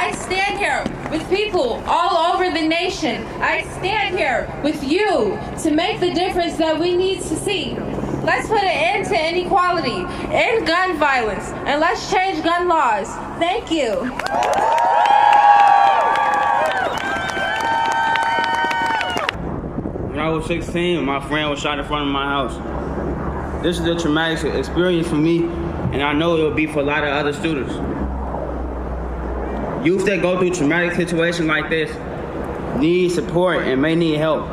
I stand here with people all over the nation. I stand here with you to make the difference that we need to see. Let's put an end to inequality, end gun violence, and let's change gun laws. Thank you. When I was 16, my friend was shot in front of my house. This is a traumatic experience for me, and I know it will be for a lot of other students. Youth that go through traumatic situations like this need support and may need help.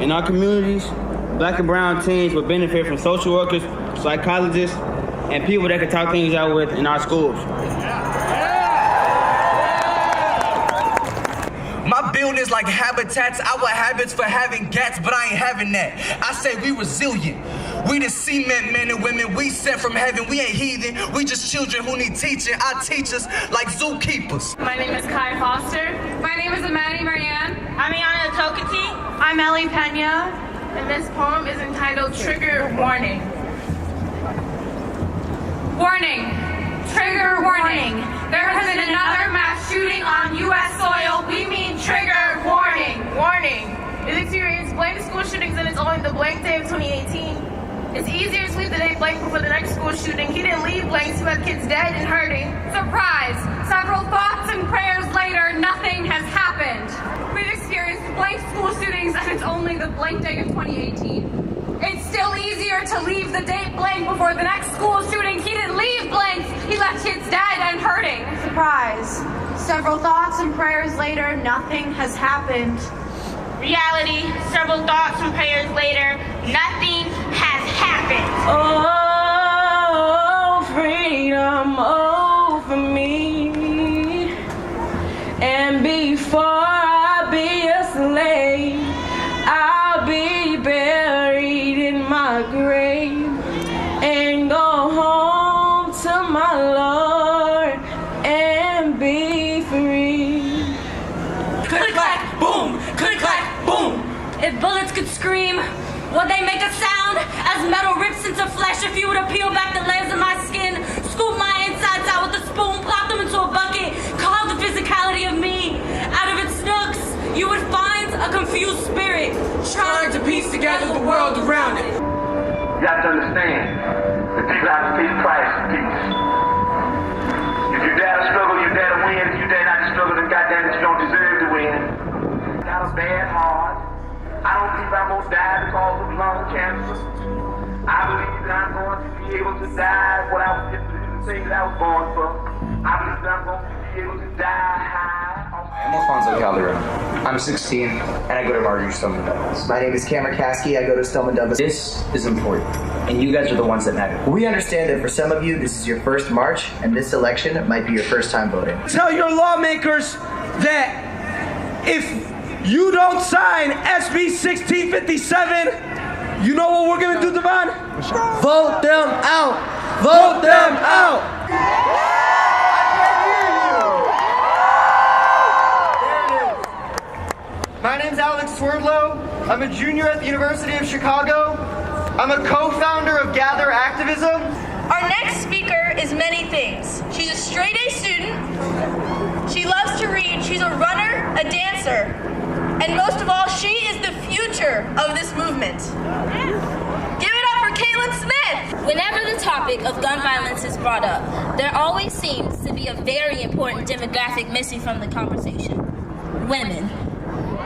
In our communities, Black and brown teens will benefit from social workers, psychologists, and people that can talk things out with in our schools. My buildings like habitats, our habits for having gats, but I ain't having that. I say we resilient. We the cement men and women we sent from heaven. We ain't heathen, we just children who need teaching. Our teachers like zookeepers. My name is Kai Foster. My name is Amani Marianne. I'm Iana Tokati. I'm Ellie Pena. And this poem is entitled Trigger Warning. Warning. Trigger warning. There has been another mass shooting on U.S. soil. We mean trigger warning. Warning. This experience blamed school shootings and it's only the blank day of 2018. It's easier to leave the day blank before the next school shooting. He didn't leave blanks, he had kids dead and hurting. Surprise! Several thoughts and prayers later, nothing has happened. We've experienced blank school shootings and it's only the blank day of 2018. It's still easier to leave the date blank before the next school shooting. He didn't leave blanks, he left kids dead and hurting. Surprise! Several thoughts and prayers later, nothing has happened. Reality, several thoughts and prayers later, nothing has happened. Oh, freedom over me. And before I be a slave, I'll be buried in my grave and go home to my Lord and be free. Click, clack, boom! Click, clack, boom! If bullets could scream, would they make a sound as metal rips into flesh? If you were to peel back the layers of my skin, scoop my insides out with a spoon, plop them into a bucket, carve the physicality of me out of its nooks, you would find a confused spirit trying to piece together the world around it. You have to understand, the people have to pay the price for peace. If you dare to struggle, you dare to win. If you dare not to struggle, then goddamn it, you don't deserve to win. Got a bad heart. I don't believe I'm gonna die because of lung cancer. I believe that I'm going to be able to die what I was the thing that I was born for. I believe that I'm going to be able to die high. I'm Alfonso Calderon. I'm 16 and I go to Marjory Stoneman Douglas. My name is Cameron Caskey. I go to Stoneman Douglas. This is important, and you guys are the ones that matter. We understand that for some of you, this is your first march, and this election might be your first time voting. Tell your lawmakers that if you don't sign SB 1657, you know what we're gonna do, Devon? Vote them out! Vote them out! My name's Alex Swerdlow. I'm a junior at the University of Chicago. I'm a co-founder of Gather Activism. Our next speaker is many things. She's a straight-A student. She loves to read. She's a runner, a dancer. And most of all, she is the future of this movement. Give it up for Caitlin Smith! Whenever the topic of gun violence is brought up, there always seems to be a very important demographic missing from the conversation. Women.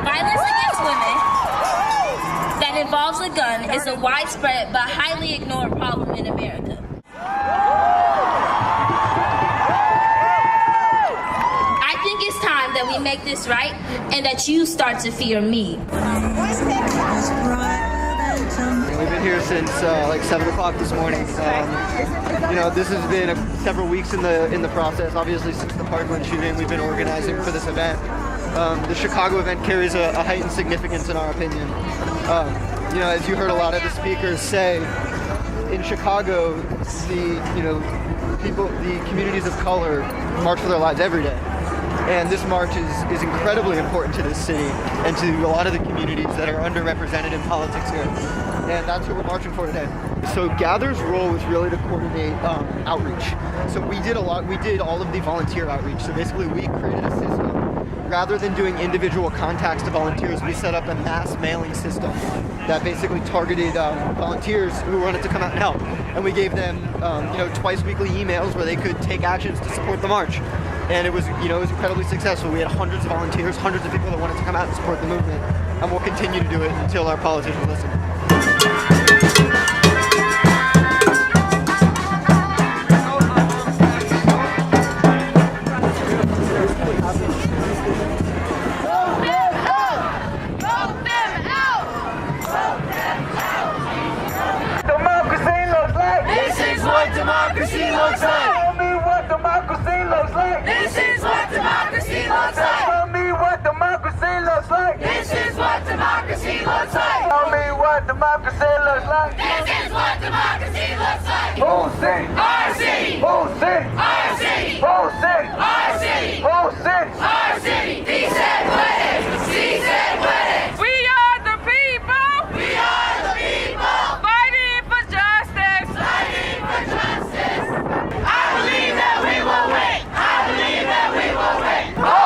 Violence against women that involves a gun is a widespread but highly ignored problem in America. I think it's time that we make this right and that you start to fear me. We've been here since like 7 o'clock this morning. This has been several weeks in the process. Obviously, since the Parkland shooting, we've been organizing for this event. The Chicago event carries a heightened significance in our opinion. As you heard a lot of the speakers say, in Chicago, the communities of color march for their lives every day. And this march is incredibly important to this city and to a lot of the communities that are underrepresented in politics here. And that's what we're marching for today. So Gather's role was really to coordinate outreach. So we did all of the volunteer outreach. So basically we created a system. Rather than doing individual contacts to volunteers, we set up a mass mailing system that basically targeted volunteers who wanted to come out and help. And we gave them, twice weekly emails where they could take actions to support the march. And it was incredibly successful. We had hundreds of volunteers, hundreds of people that wanted to come out and support the movement. And we'll continue to do it until our politicians listen. Democracy looks like. Tell me what democracy looks like. This is what democracy looks like. Tell me what democracy looks like. This is what democracy looks like. Tell me what democracy looks like. This is what democracy looks like. Whole city. Our city. Whole city. Our city. Whole city. Our city. Whole city. Our city. He said what it. She said what it. We are the people. We are the people. Fighting for justice. Fighting for justice. I believe that we will win. I believe that we will win.